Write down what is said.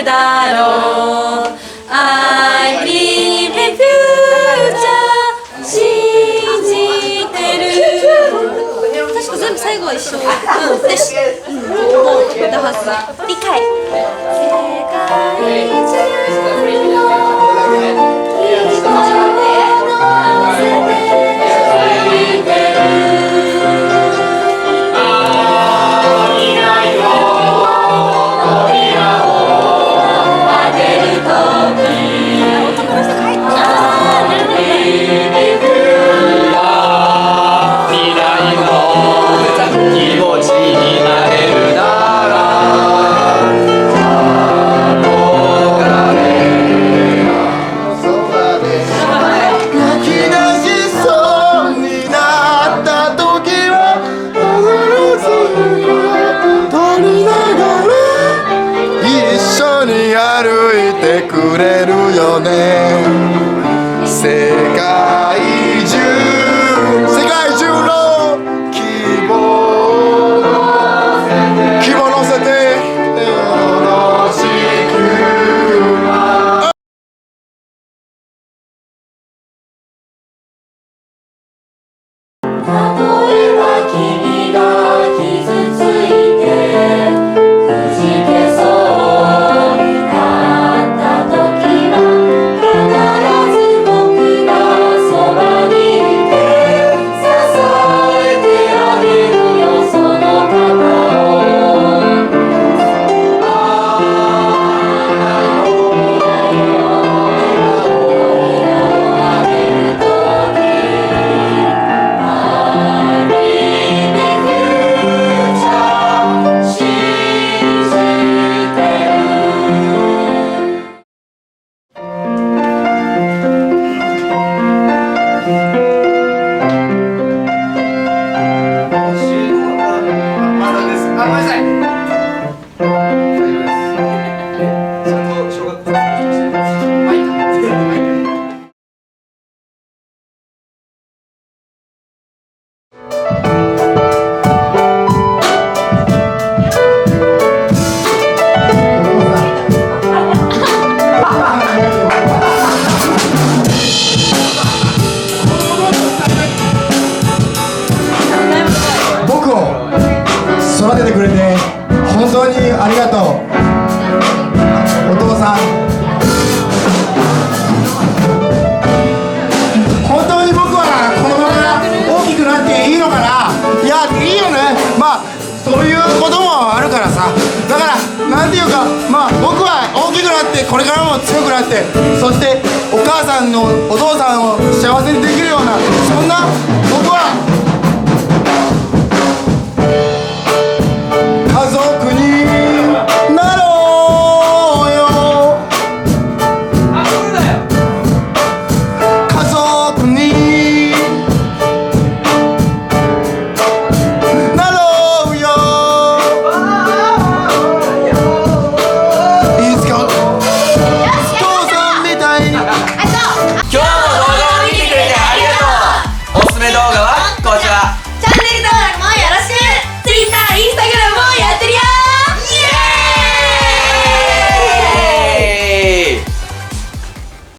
るだろう I believe in future 信じてる確か全部最後は一緒でしもう歌はず理解世界中のくれるよね世界中の希望乗せてよろしく例えば君が傷ついてくじけそうになった時は必ず僕がそばにいて支えてあげるよその方を育ててくれて本当にありがとうお父さん本当に僕はこのまま大きくなっていいのかないやいいよねまあそういうこともあるからさだからなんていうかまあ僕は大きくなってこれからも強くなってそしてお母さんのお父さんを幸せにできるようなそんな